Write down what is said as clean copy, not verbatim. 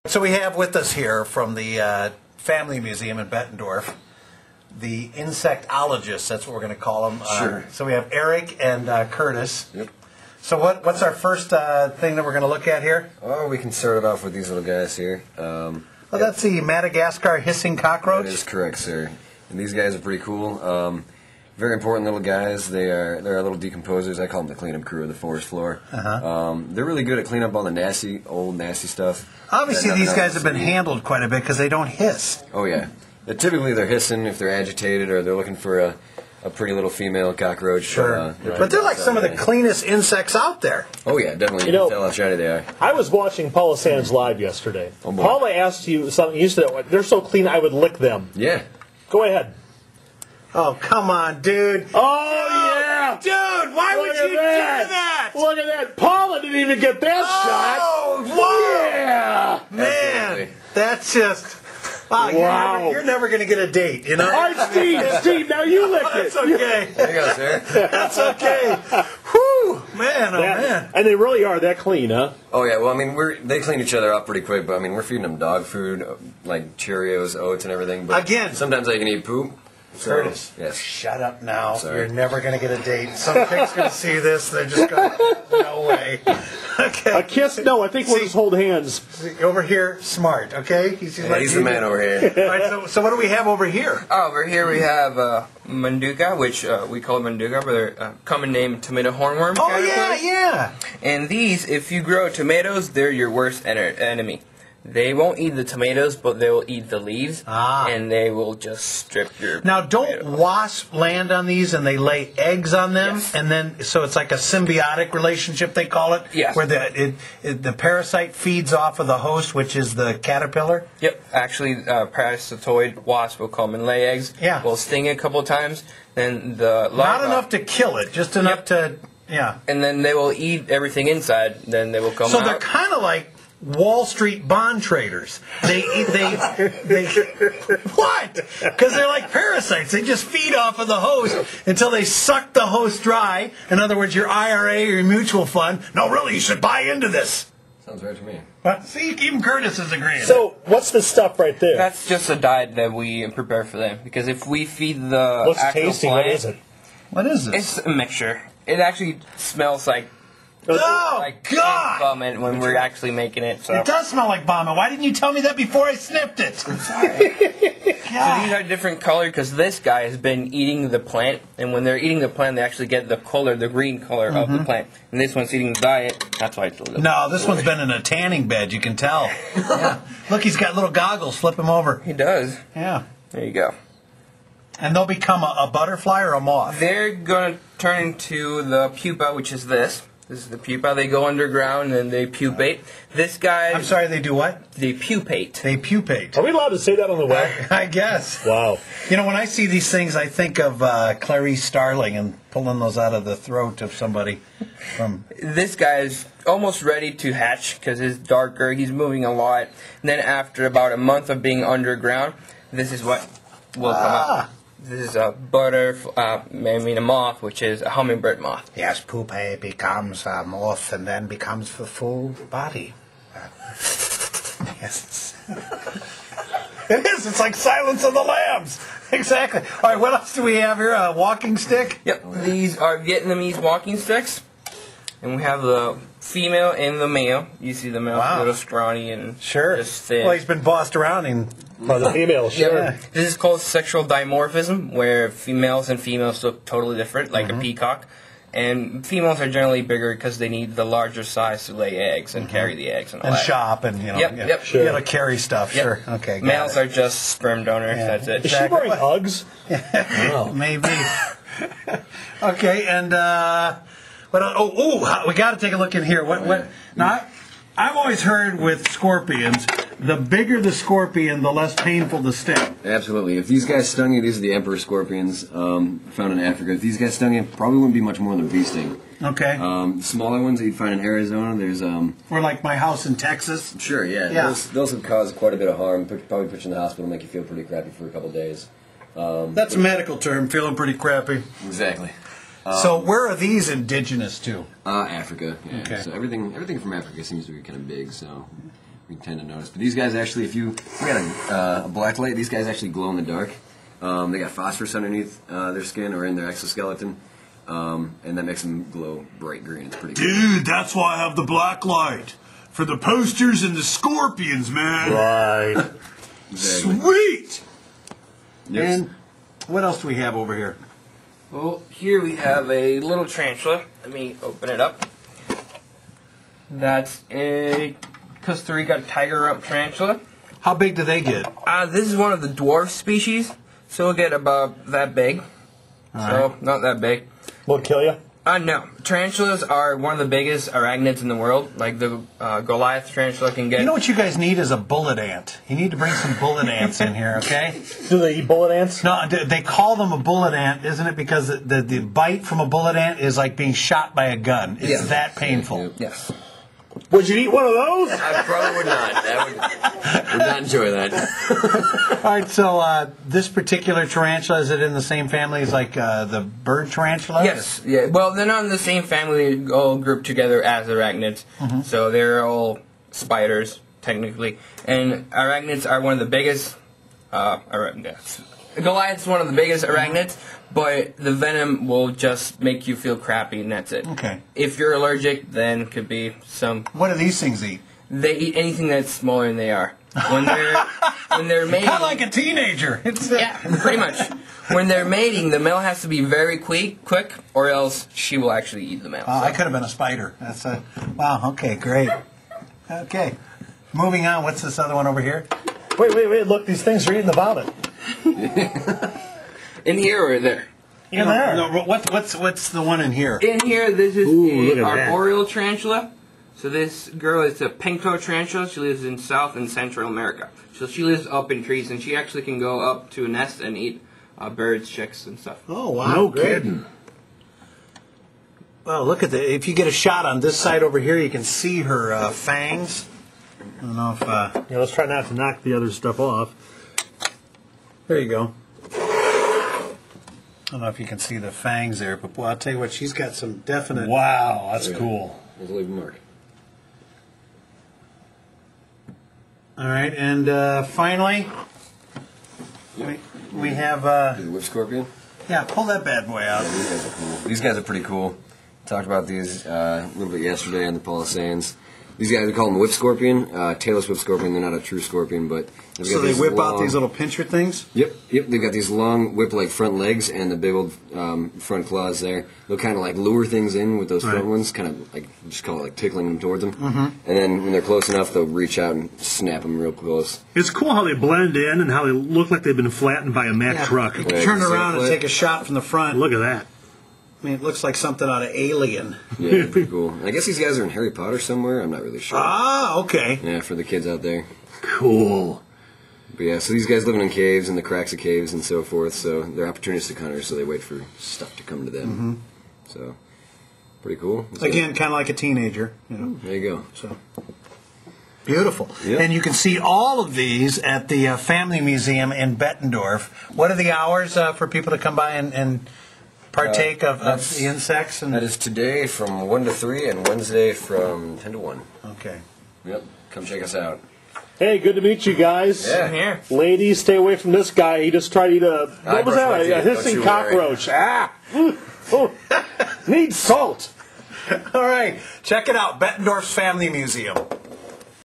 So we have with us here from the Family Museum in Bettendorf, the insectologists, that's what we're going to call them. Sure. So we have Eric and Curtis. Yep. So what's our first thing that we're going to look at here? Oh, we can start it off with these little guys here. Well, that's the Madagascar hissing cockroach. That is correct, sir. And these guys are pretty cool. Very important little guys. They're little decomposers. I call them the cleanup crew of the forest floor. They're really good at cleaning up all the old nasty stuff. Obviously, these guys have been handled quite a bit because they don't hiss. Oh, yeah. Typically, they're hissing if they're agitated or they're looking for a pretty little female cockroach. Sure. But they're like some of the cleanest insects out there. Oh, yeah, definitely. You can tell how shiny they are. I was watching Paula Sands live yesterday. Oh, boy. Paula asked you something. You said, they're so clean I would lick them. Yeah. Go ahead. Oh, come on, dude. Oh, yeah. Dude, why would you do that? Look at that. Paula didn't even get that shot. Oh, whoa. Yeah. Man, Absolutely. That's just... Wow, you're never going to get a date, you know? All right, Steve, now you lick it. That's okay. There you go, sir. That's okay. Whew, man, oh man. And they really are that clean, huh? Oh, yeah, well, I mean, they clean each other up pretty quick, but, I mean, we're feeding them dog food, like Cheerios, oats, and everything. But again, sometimes they can eat poop. So, Curtis, yes. shut up now. Sorry. You're never going to get a date. Some chick's going to see this. They're just going, no way. Okay. A kiss? No, I think we'll just hold hands. Over here, smart, okay? He's the man over here. All right, so what do we have over here? Over here we have manduka, which we call manduka, but they're common name tomato hornworm. Oh, yeah. And these, if you grow tomatoes, they're your worst enemy. They won't eat the tomatoes, but they will eat the leaves, and they will just strip your Now, don't tomato. wasps land on these and they lay eggs on them? Yes. And then, so it's like a symbiotic relationship, they call it? Yes. Where the parasite feeds off of the host, which is the caterpillar? Yep. Actually, parasitoid wasp will come and lay eggs. Yeah. Will sting a couple times. Then the larva, Not enough to kill it, just enough to, yeah. And then they will eat everything inside. Then they will come out. So they're kind of like Wall Street bond traders. They what? Because they're like parasites. They just feed off of the host until they suck the host dry. In other words, your IRA or your mutual fund. No, really, you should buy into this. Sounds right to me. See, even Curtis is agreeing. So, what's the stuff right there? That's just a diet that we prepare for them. Because if we feed the What's actual tasty? plant, What is it? What is this? It's a mixture. It actually smells like Oh, God! vomit when we're actually making it. So. It does smell like vomit. Why didn't you tell me that before I sniffed it? So these are different color because this guy has been eating the plant, and when they're eating the plant, they actually get the color, the green color of the plant. And this one's eating the diet. That's why it's a little. No, this one's been in a tanning bed. You can tell. Yeah. Look, he's got little goggles. Flip him over. He does. Yeah. There you go. And they'll become a butterfly or a moth. They're going to turn into the pupa, which is this. This is the pupa. They go underground and they pupate. This guy... I'm sorry, they do what? They pupate. They pupate. Are we allowed to say that on the web? I guess. Wow. You know, when I see these things, I think of Clarice Starling and pulling those out of the throat of somebody. This guy is almost ready to hatch because he's darker. He's moving a lot. And then after about a month of being underground, this is what will come up. This is a a moth, which is a hummingbird moth. Yes, pupae becomes a moth and then becomes the full body. Yes. It is. It's like Silence of the Lambs. Exactly. All right, what else do we have here? A walking stick? Yep. These are Vietnamese walking sticks. And we have the female and the male. You see the male, a little scrawny and just thin. Well, he's been bossed around By the female, sure. Yeah. This is called sexual dimorphism, where females and females look totally different, like a peacock. And females are generally bigger because they need the larger size to lay eggs and carry the eggs and all and that. shop and, you know, Yep, you gotta carry stuff. Yep. Sure. Okay. Males are just sperm donors. Yeah. That's it. Is she wearing Uggs? Maybe. Okay, and we got to take a look in here. What? Now, I've always heard with scorpions, the bigger the scorpion, the less painful the sting. Absolutely. If these guys stung you, these are the emperor scorpions found in Africa. If these guys stung you, probably wouldn't be much more than a bee sting. Okay. Smaller ones that you'd find in Arizona, there's... Or like my house in Texas. Sure, yeah. Those have caused quite a bit of harm. Probably put you in the hospital and make you feel pretty crappy for a couple of days. That's a medical term, feeling pretty crappy. Exactly. So where are these indigenous to? Africa. Yeah. Okay. So everything from Africa seems to be kind of big. So you tend to notice. But these guys actually, if you got a black light, these guys actually glow in the dark. They got phosphorus underneath their skin or in their exoskeleton, and that makes them glow bright green. It's pretty cool. Dude, that's why I have the black light. For the posters and the scorpions, man. Right. Exactly. Sweet! Yes. And what else do we have over here? Well, here we have a little tarantula. Let me open it up. That's a Costa Rica tiger rump tarantula. How big do they get? This is one of the dwarf species, so it'll get about that big. Not that big. Will it kill you? No. Tarantulas are one of the biggest arachnids in the world. Like the Goliath tarantula can get... You know what you guys need is a bullet ant. You need to bring some bullet ants in here, okay? Do they eat bullet ants? No, they call them a bullet ant, isn't it? Because the bite from a bullet ant is like being shot by a gun. It's that painful. Yes. Would you eat one of those? I probably would not. Would not enjoy that. All right, so this particular tarantula, is it in the same family as like the bird tarantula? Yes. Yeah. Well, they're not in the same family. They all grouped together as arachnids. So they're all spiders, technically. And arachnids are one of the biggest... Goliath's one of the biggest arachnids, but the venom will just make you feel crappy, and that's it. Okay. If you're allergic, then could be some... What do these things eat? They eat anything that's smaller than they are. When they're mating... Kind of like a teenager. Yeah, pretty much. When they're mating, the male has to be very quick, or else she will actually eat the male. I could have been a spider. That's a... Wow, okay, great. Okay. Moving on, what's this other one over here? Wait, look, these things are eating the vomit. In here or there? In there. No, what's the one in here? In here, this is look an at that. arboreal tarantula. So this girl is a pinktoe tarantula. She lives in South and Central America. So she lives up in trees, and she actually can go up to a nest and eat birds, chicks, and stuff. Oh, wow. No great. kidding. Well, look at the... If you get a shot on this side over here, you can see her fangs. I don't know if... Yeah, let's try not to knock the other stuff off. There you go. I don't know if you can see the fangs there, but boy, I'll tell you what, she's got some definite... Wow, that's cool. Let's leave a mark. All right, and finally, we have... Do the whip scorpion. yeah, pull that bad boy out. These guys are cool. These guys are pretty cool. Talked about these a little bit yesterday on the Palisades. These guys, we call them whip scorpion, tailless whip scorpion. They're not a true scorpion, but they've got So they these whip long, out these little pincher things? Yep. They've got these long whip-like front legs and the big old front claws there. They'll kind of like lure things in with those front ones, kind of like just call it like tickling them towards them. And then when they're close enough, they'll reach out and snap them real close. It's cool how they blend in and how they look like they've been flattened by a Mack truck. You can turn around and take a shot from the front. Look at that. I mean, it looks like something out of Alien. Yeah, pretty cool. I guess these guys are in Harry Potter somewhere. I'm not really sure. Ah, okay. Yeah, for the kids out there. Cool. But yeah, so these guys living in caves and the cracks of caves and so forth. So they're opportunistic hunters, so they wait for stuff to come to them. So pretty cool. Again, kind of like a teenager. You know. There you go. So beautiful. Yep. And you can see all of these at the Family Museum in Bettendorf. What are the hours for people to come by and partake of the insects? And That is today from 1 to 3 and Wednesday from 10 to 1. okay. Yep. Come check us out. Hey, good to meet you guys. Yeah. Here. Ladies, stay away from this guy. He just tried to eat a... What was brush my that? teeth. A hissing Don't you worry. cockroach. Ah! Oh, needs salt. All right. Check it out. Bettendorf's Family Museum.